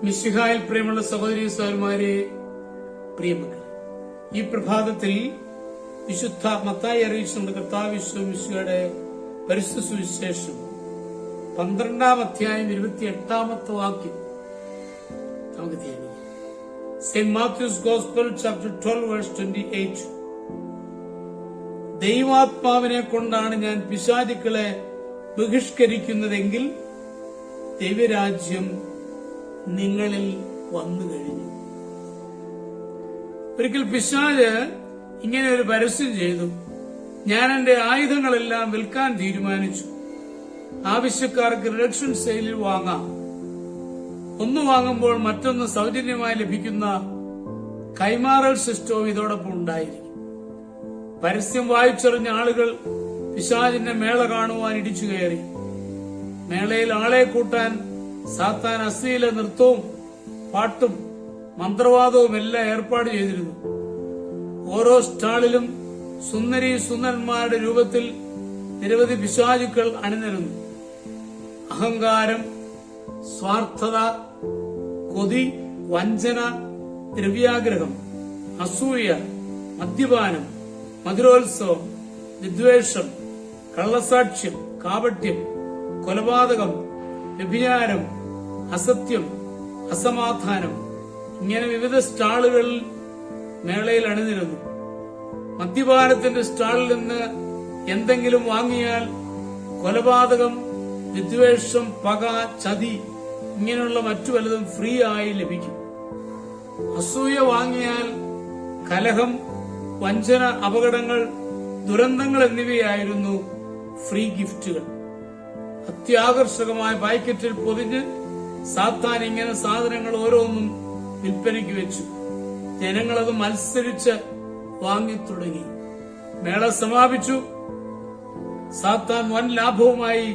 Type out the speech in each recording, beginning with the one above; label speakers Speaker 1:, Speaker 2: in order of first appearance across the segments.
Speaker 1: മിശിഹായിൽ പ്രിയമുള്ള സഹോദരീ സഹോദരന്മാരെ, പ്രിയമക്കളെ, ഈ പ്രഭാതത്തിൽ വിശുദ്ധ മത്തായി അറിയിച്ചുകൊണ്ട് കർത്താവ് മിശിഹായുടെ പരിശുദ്ധ സുവിശേഷം 12-ാം അധ്യായം 28-ാമത്തെ വാക്യം നമുക്ക് ധ്യാനിക്കാം. Saint Matthew's gospel chapter 12 verse 28. ദൈവാത്മാവിനെ കൊണ്ടാണ് ഞാൻ പിശാചുക്കളെ ബഹിഷ്കരിക്കുന്നതെങ്കിൽ ദൈവരാജ്യം നിങ്ങളിൽ വന്നു കഴിഞ്ഞു. ഒരിക്കൽ പിശാച് ഇങ്ങനെ ഒരു പരസ്യം ചെയ്തു: ഞാൻ എന്റെ ആയുധങ്ങളെല്ലാം വിൽക്കാൻ തീരുമാനിച്ചു, ആവശ്യക്കാർക്ക് റിഡക്ഷൻ സെയിലിൽ വാങ്ങാം. ഒന്ന് വാങ്ങുമ്പോൾ മറ്റൊന്ന് സൗജന്യമായി ലഭിക്കുന്ന കൈമാറൽ സിസ്റ്റവും ഇതോടൊപ്പം ഉണ്ടായിരിക്കും. പരസ്യം വായിച്ചറിഞ്ഞ ആളുകൾ പിശാചിന്റെ മേള കാണുവാൻ ഇടിച്ചു കയറി. മേളയിൽ ആളെ കൂട്ടാൻ സാത്താൻ അശ്ലീല നൃത്തവും പാട്ടും മന്ത്രവാദവും എല്ലാം ഏർപ്പാട് ചെയ്തിരുന്നു. ഓരോ സ്റ്റാളിലും സുന്ദരന്മാരുടെ രൂപത്തിൽ നിരവധി പിശാചുക്കൾ അണിനിരന്നു. അഹങ്കാരം, സ്വാർത്ഥത, കൊതി, വഞ്ചന, ദ്രവ്യാഗ്രഹം, അസൂയ, മദ്യപാനം, മധുരോത്സവം, വിദ്വേഷം, കള്ളസാക്ഷ്യം, കാപട്യം, കൊലപാതകം, വ്യഭിചാരം, അസത്യം, അസമാധാനം, ഇങ്ങനെ വിവിധ സ്റ്റാളുകളിൽ മേളയിൽ അണിനിരുന്നു. മദ്യപാനത്തിന്റെ സ്റ്റാളിൽ നിന്ന് എന്തെങ്കിലും വാങ്ങിയാൽ കൊലപാതകം, വിദ്വേഷം, പക, ചതി ഇങ്ങനെയുള്ള മറ്റു പലതും ഫ്രീ ആയി ലഭിക്കും. അസൂയ വാങ്ങിയാൽ കലഹം, വഞ്ചന, അപകടങ്ങൾ, ദുരന്തങ്ങൾ എന്നിവയായിരുന്നു ഫ്രീ ഗിഫ്റ്റുകൾ. അത്യാകർഷകമായ പാക്കറ്റിൽ പൊതിഞ്ഞ് സാത്താൻ ഇങ്ങനെ സാധനങ്ങൾ ഓരോന്നും വിൽപ്പനയ്ക്ക് വെച്ചു. ജനങ്ങളത് മത്സരിച്ച് വാങ്ങിത്തുടങ്ങി. മേള സമാപിച്ചു. സാത്താൻ വൻ ലാഭവുമായി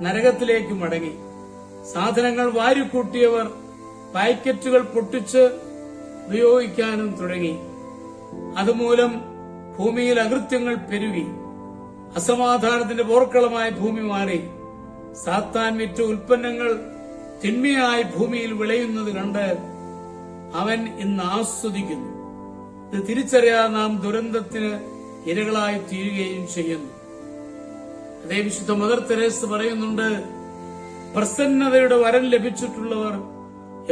Speaker 1: നരകത്തിലേക്ക് മടങ്ങി. സാധനങ്ങൾ വാരിക്കൂട്ടിയവർ പാക്കറ്റുകൾ പൊട്ടിച്ച് ഉപയോഗിക്കാനും തുടങ്ങി. അതുമൂലം ഭൂമിയിൽ അകൃത്യങ്ങൾ പെരുകി. അസമാധാനത്തിന്റെ പോർക്കളമായി ഭൂമി മാറി. സാത്താൻ വിറ്റ ഉൽപ്പന്നങ്ങൾ തിന്മയായി ഭൂമിയിൽ വിളയുന്നത് കണ്ട് അവൻ ഇന്ന് ആസ്വദിക്കുന്നു. ഇത് തിരിച്ചറിയാതെ നാം ദുരന്തത്തിന് ഇരകളായി തീരുകയും ചെയ്യുന്നു. അതേ വിശുദ്ധ മദർ തെരേസ പറയുന്നുണ്ട്, പ്രസന്നതയുടെ വരം ലഭിച്ചിട്ടുള്ളവർ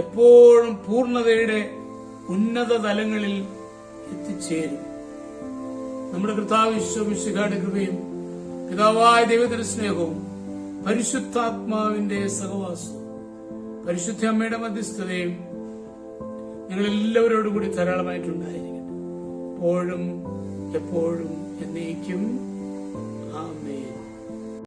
Speaker 1: എപ്പോഴും പൂർണ്ണതയുടെ ഉന്നത തലങ്ങളിൽ എത്തിച്ചേരും. നമ്മുടെ കർത്താവ് മിശിഹായുടെ കൃപയും പിതാവായ ദൈവത്തിന്റെ സ്നേഹവും പരിശുദ്ധാത്മാവിന്റെ സഹവാസവും പരിശുദ്ധ അമ്മയുടെ മധ്യസ്ഥതയും ഞങ്ങൾ എല്ലാവരോടും കൂടി ധാരാളമായിട്ടുണ്ടായിരിക്കട്ടെ, എപ്പോഴും എപ്പോഴും എന്നേക്കും.